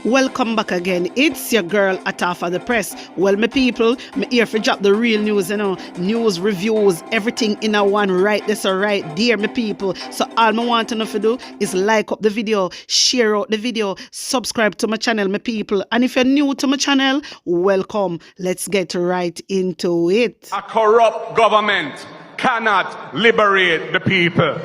Welcome back again. It's your girl Atafa the Press. Well, my people, me here for drop the real news, news, reviews, everything in a one right this or right there, my people. So all I want to know to do is like up the video, share out the video, subscribe to my channel, my people. And if you're new to my channel, welcome. Let's get right into it. A corrupt government cannot liberate the people.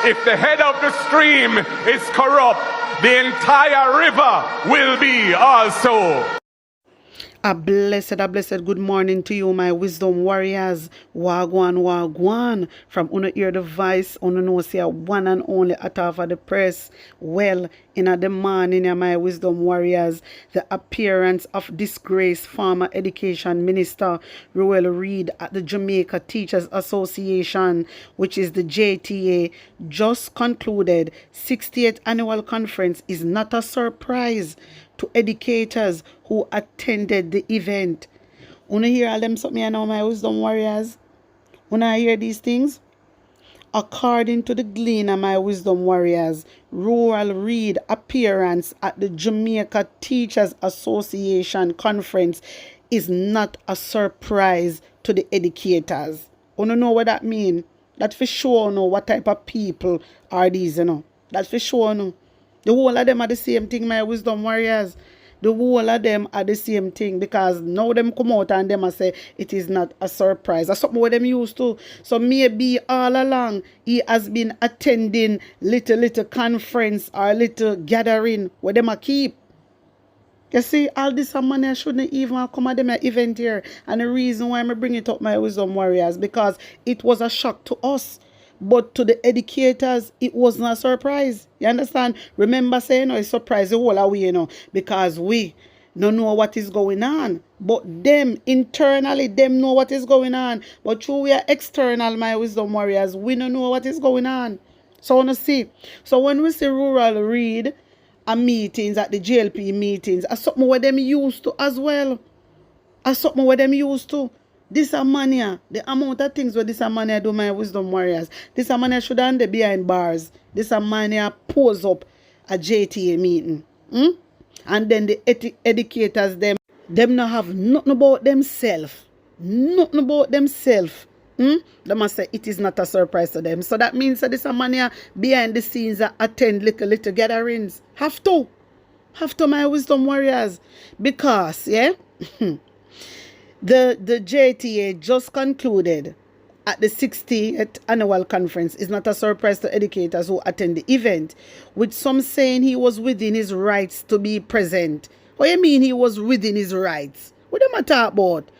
If the head of the stream is corrupt, the entire river will be also. A blessed good morning to you, my wisdom warriors. Wagwan, wagwan. From Uno Ear the Vice, Uno know say one and only Atafa the Press. Well, in the morning, my wisdom warriors, the appearance of disgraced former education minister Ruel Reid at the Jamaica Teachers Association, which is the JTA, just concluded 68th annual conference is not a surprise to educators who attended the event. Wanna hear all them something I know, my wisdom warriors? Wanna hear these things? According to the Gleaner, my wisdom warriors, Ruel Reid appearance at the Jamaica Teachers Association conference is not a surprise to the educators. Wanna know what that mean? That for sure know what type of people are these, That for sure know. The whole of them are the same thing, my wisdom warriors. The whole of them are the same thing, because now them come out and them say it is not a surprise. That's something what them used to. So maybe all along he has been attending little conference or little gathering where them a keep. You see, all this money shouldn't even come at them event here. And the reason why I bring it up, my wisdom warriors, because it was a shock to us. But to the educators, it was not a surprise. You understand? Remember saying, it's surprise the whole away, because we don't know what is going on. But them, internally, them know what is going on. But through we are external, my wisdom warriors, we don't know what is going on. So, I want to see. So, when we see Ruel Reid at meetings, at the JLP meetings, as something what them used to as well. As something what them used to. This a mania, the amount of things where this a mania do, my wisdom warriors. This a mania should end behind bars. This a mania pose up a JTA meeting. And then the educators, them not have nothing about themselves. Nothing about themselves. They must say it is not a surprise to them. So that means that this a mania behind the scenes that attend little gatherings. Have to, my wisdom warriors. Because, yeah. The JTA just concluded at the 60th annual conference is not a surprise to educators who attend the event, with some saying he was within his rights to be present. What do you mean he was within his rights? What do you talk about?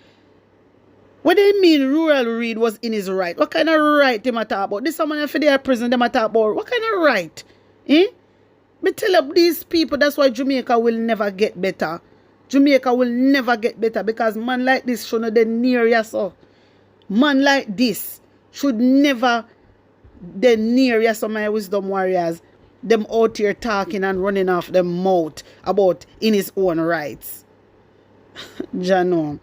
What do you mean Ruel Reid was in his right? What kind of right they talk about? This someone for their prison they talk about. What kind of right? Me tell up these people that's why Jamaica will never get better. Jamaica will never get better, because man like this should not be near you, so. Man like this should never be near you, so my wisdom warriors. Them out here talking and running off them mouth about in his own rights. Jano.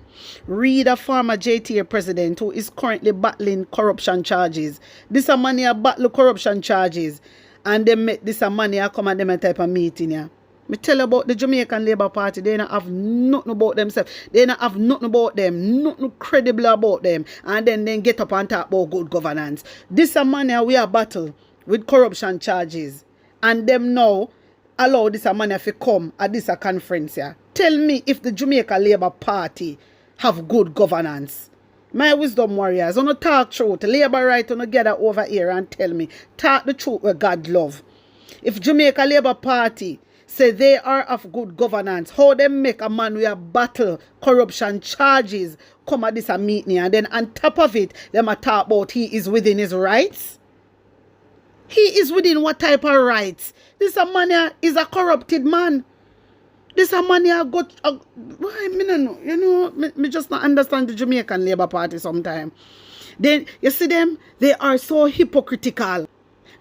Reid, a former JTA president who is currently battling corruption charges. This a man here battle corruption charges. And they make this a man here come at them a type of meeting here. Me tell about the Jamaican Labour Party, they don't have nothing about themselves. They don't have nothing about them, nothing credible about them. And then get up and talk about good governance. This a man here we are battle with corruption charges. And them now allow this a man here to come at this a conference here. Tell me if the Jamaica Labour Party have good governance. My wisdom warriors, on the talk truth, Labour right on gather over here and tell me. Talk the truth where God love. If Jamaica Labour Party say they are of good governance, how they make a man with a battle corruption charges come at this a meeting, and then on top of it, them a talk about he is within his rights? He is within what type of rights? This a man here is a corrupted man. This a man here got why me no know. Me just not understand the Jamaican Labour Party sometimes. Then you see them, they are so hypocritical.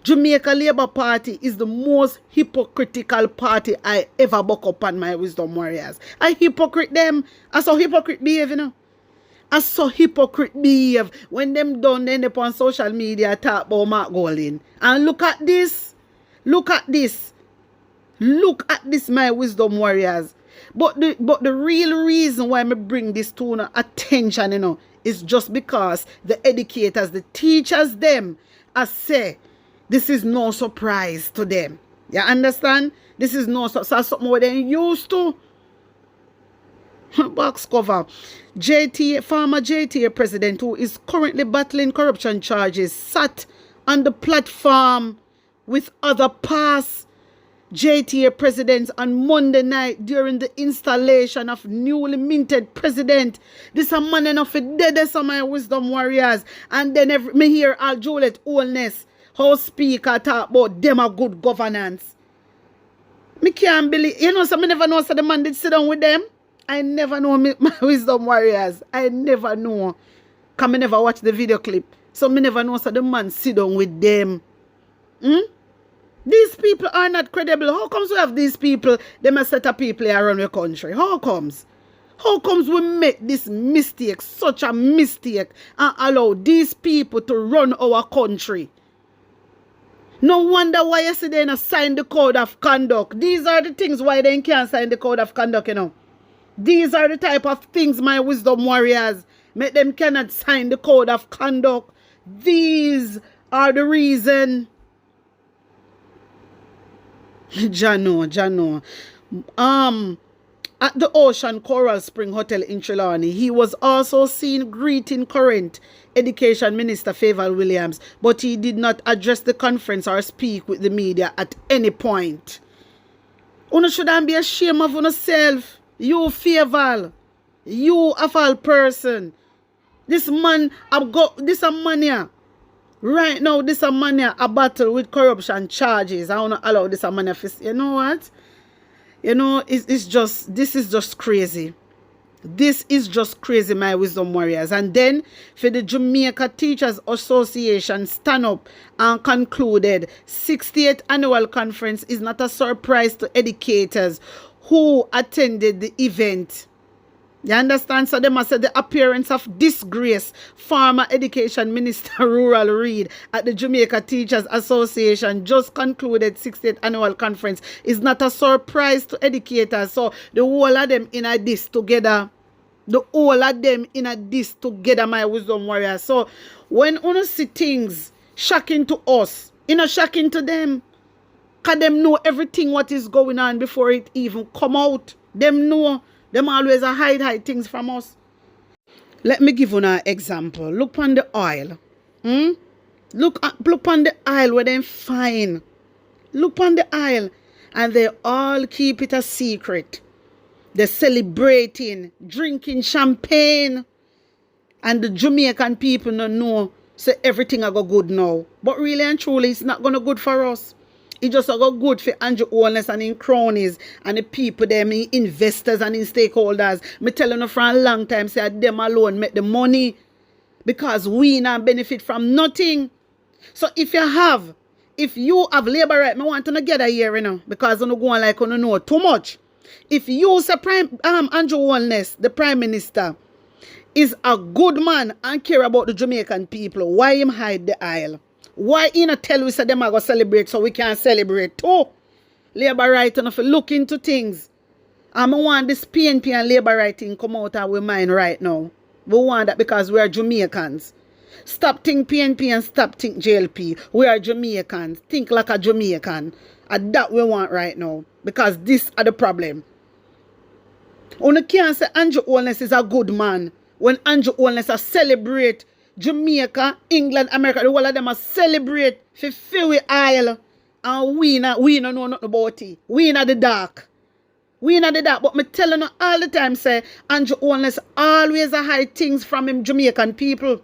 Jamaica Labour Party is the most hypocritical party I ever buck up on, my wisdom warriors. I hypocrite them. I saw hypocrite behave, I saw hypocrite behave. When them done, then they on social media talk about Mark Golding. And look at this. Look at this. Look at this, my wisdom warriors. But the real reason why I bring this to attention, is just because the educators, the teachers, them, I say, this is no surprise to them. You understand? This is no something what they used to. Box cover. Former JTA president who is currently battling corruption charges sat on the platform with other past JTA presidents on Monday night during the installation of newly minted president. This a man enough for dead as my wisdom warriors. And then me hear Al Juliet Oldness, how speaker talk about them a good governance. Me can't believe, so me never know so the man did sit down with them. I never know my wisdom warriors. I never know. Because me never watch the video clip. So me never know so the man sit down with them. These people are not credible. How comes we have these people, them a set of people around the country? How comes? How comes we make this mistake, such a mistake, and allow these people to run our country? No wonder why yesterday they signed the code of conduct. These are the things why they can't sign the code of conduct, These are the type of things, my wisdom warriors, make them cannot sign the code of conduct. These are the reason. Jano. At the Ocean Coral Spring Hotel in Trelawney, he was also seen greeting current Education Minister Favour Williams, but he did not address the conference or speak with the media at any point. You shouldn't be ashamed of yourself. You Favour, you of all person. This man, this a man here. Right now, this a man here, a battle with corruption charges. I want to allow this a man here. You know what? This is just crazy. This is just crazy, my wisdom warriors. And then, for the Jamaica Teachers Association stand up and concluded 68th annual conference is not a surprise to educators who attended the event. You understand? So they must say the appearance of disgrace former Education Minister Ruel Reid at the Jamaica Teachers Association just concluded 60th annual conference is not a surprise to educators. So the whole of them in a this together. The whole of them in a this together, my wisdom warriors. So when you see things shocking to us, shocking to them. Because them know everything what is going on before it even come out. Them know. Them always hide things from us. Let me give you an example. Look on the aisle. Look on the aisle where they fine. Look on the aisle. And they all keep it a secret. They're celebrating, drinking champagne. And the Jamaican people don't know. Say everything will go good now. But really and truly, it's not going to good for us. It just go good for Andrew Owners and in cronies and the people them, in investors and in stakeholders. Me telling you for a long time, say them alone make the money because we not benefit from nothing. So if you have labor right, I want to get a here, because you go on like you know too much. If you say Andrew Owners, the Prime Minister, is a good man and care about the Jamaican people, why him hide the aisle? Why you not tell we say them are going to celebrate so we can celebrate too? Labor right enough look into things. And I want this PNP and labor right thing come out of our mind right now. We want that because we are Jamaicans. Stop think PNP and stop think JLP. We are Jamaicans. Think like a Jamaican. And that we want right now. Because this are the problem. You can't say Andrew Owners is a good man when Andrew Owners celebrate Jamaica, England, America, the whole of them are celebrate for Fury Isle. And we no know nothing about it. We in the dark. But me telling you all the time, say, Andrew Owners always hide things from him Jamaican people.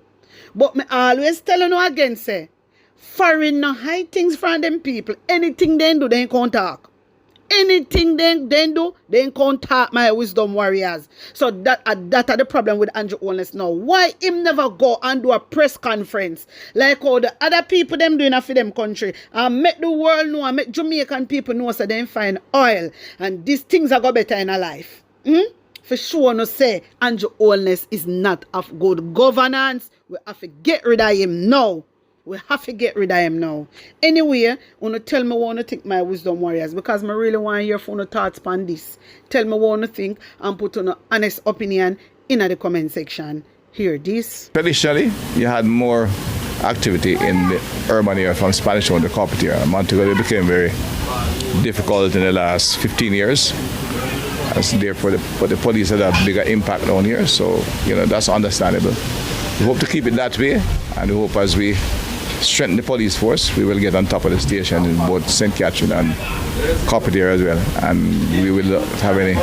But me always telling you again, say, foreign no hide things from them people. Anything they do, they can't talk. Anything they do, they can't talk, my wisdom warriors. So that are the problem with Andrew Owners now. Why him never go and do a press conference like all the other people them doing for them country and make the world know and make Jamaican people know so they find oil and these things are go better in a life. For sure no say Andrew Owners is not of good governance. We have to get rid of him now. We have to get rid of him now. Anyway, wanna tell me what you think, my wisdom warriors, because I really want to hear from your thoughts on this. Tell me what you think and put on an honest opinion in the comment section. Hear this. Traditionally, you had more activity in the urban area from Spanish Town to Carpet area. Montego became very difficult in the last 15 years. And so therefore, the police had a bigger impact down here, so that's understandable. We hope to keep it that way, and we hope as we strengthen the police force, we will get on top of the station in both St. Catherine and Carpet area as well, and we will not have any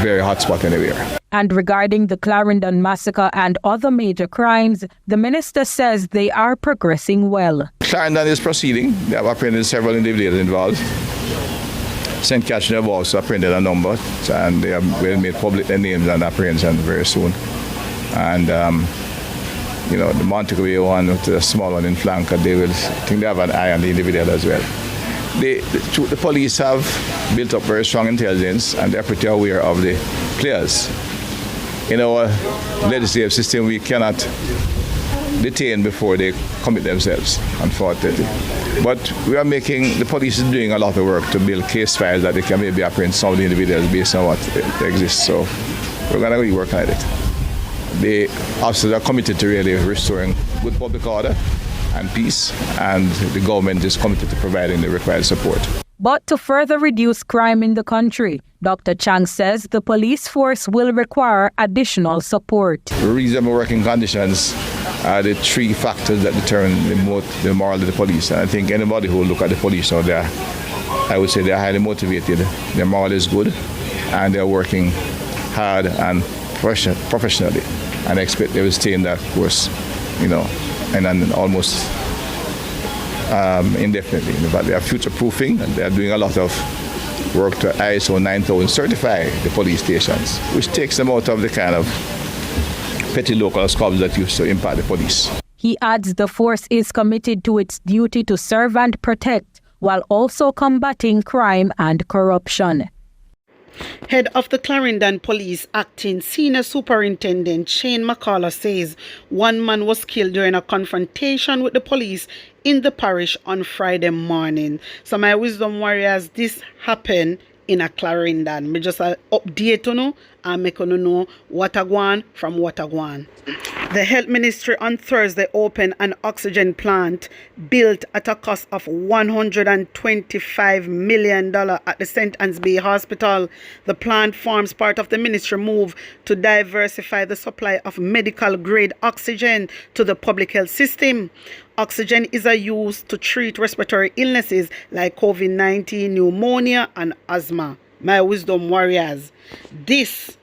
very hot spot anywhere. And regarding the Clarendon massacre and other major crimes, the minister says they are progressing well. Clarendon is proceeding. They have apprehended several individuals involved. St. Catherine have also apprehended a number, and they will make public their names and apprehension very soon. And the Montego one with the small one in Flanker, they have an eye on the individual as well. The police have built up very strong intelligence, and they're pretty aware of the players. In our legislative system, we cannot detain before they commit themselves, unfortunately. But the police is doing a lot of work to build case files that they can maybe apprehend some of the individuals based on what exists. So we're going to be working at it. The officers are committed to really restoring good public order and peace, and the government is committed to providing the required support. But to further reduce crime in the country, Dr. Chang says the police force will require additional support. Reasonable working conditions are the three factors that determine the morale of the police. And I think anybody who will look at the police out there, I would say they're highly motivated, their morale is good, and they're working hard and professionally. And I expect they will stay in that course, and almost indefinitely. But they are future-proofing, and they are doing a lot of work to ISO 9000 certify the police stations, which takes them out of the kind of petty local squabbles that used to impact the police. He adds the force is committed to its duty to serve and protect, while also combating crime and corruption. Head of the Clarendon Police Acting Senior Superintendent Shane McCullough says one man was killed during a confrontation with the police in the parish on Friday morning. So my wisdom warriors, this happened in a Clarendon. Me just update you and make you know what a gone from what a gone. The Health Ministry on Thursday opened an oxygen plant built at a cost of $125 million at the St. Anne's Bay Hospital. The plant forms part of the ministry move to diversify the supply of medical grade oxygen to the public health system. Oxygen is used to treat respiratory illnesses like COVID-19, pneumonia, and asthma. My wisdom warriors, this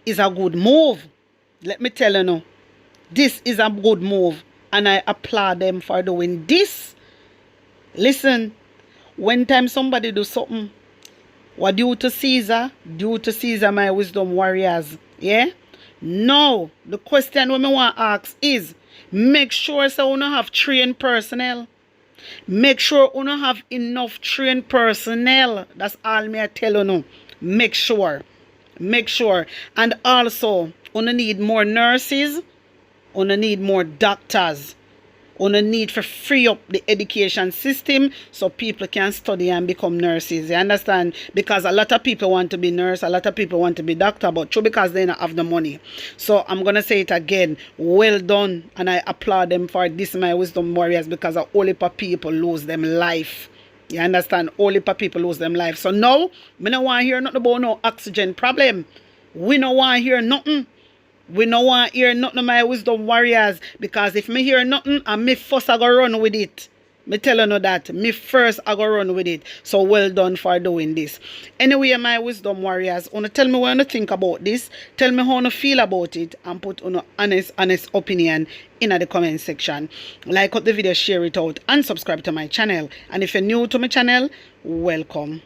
is a good move. Let me tell you now. This is a good move, and I applaud them for doing this. Listen, when time somebody do something, what due to Caesar, my wisdom warriors. Yeah? Now, the question we want to ask is, make sure so you don't have trained personnel. Make sure you don't have enough trained personnel. That's all me I tell you now. Make sure. And also, you need more nurses. You need more doctors. You need to free up the education system so people can study and become nurses. You understand? Because a lot of people want to be nurse, a lot of people want to be doctor, but true because they don't have the money. So I'm going to say it again. Well done. And I applaud them for this, my wisdom warriors, because only people lose them life. You understand? Only people lose them life. So now, we don't want to hear nothing about no oxygen problem. We don't want to hear nothing. We don't want to hear nothing, my wisdom warriors, because if me hear nothing, and me first I go run with it. Me tell you that. Me first I go run with it. So well done for doing this. Anyway, my wisdom warriors, wanna tell me what you think about this. Tell me how you feel about it, and put on honest opinion in the comment section. Like up the video, share it out, and subscribe to my channel. And if you're new to my channel, welcome.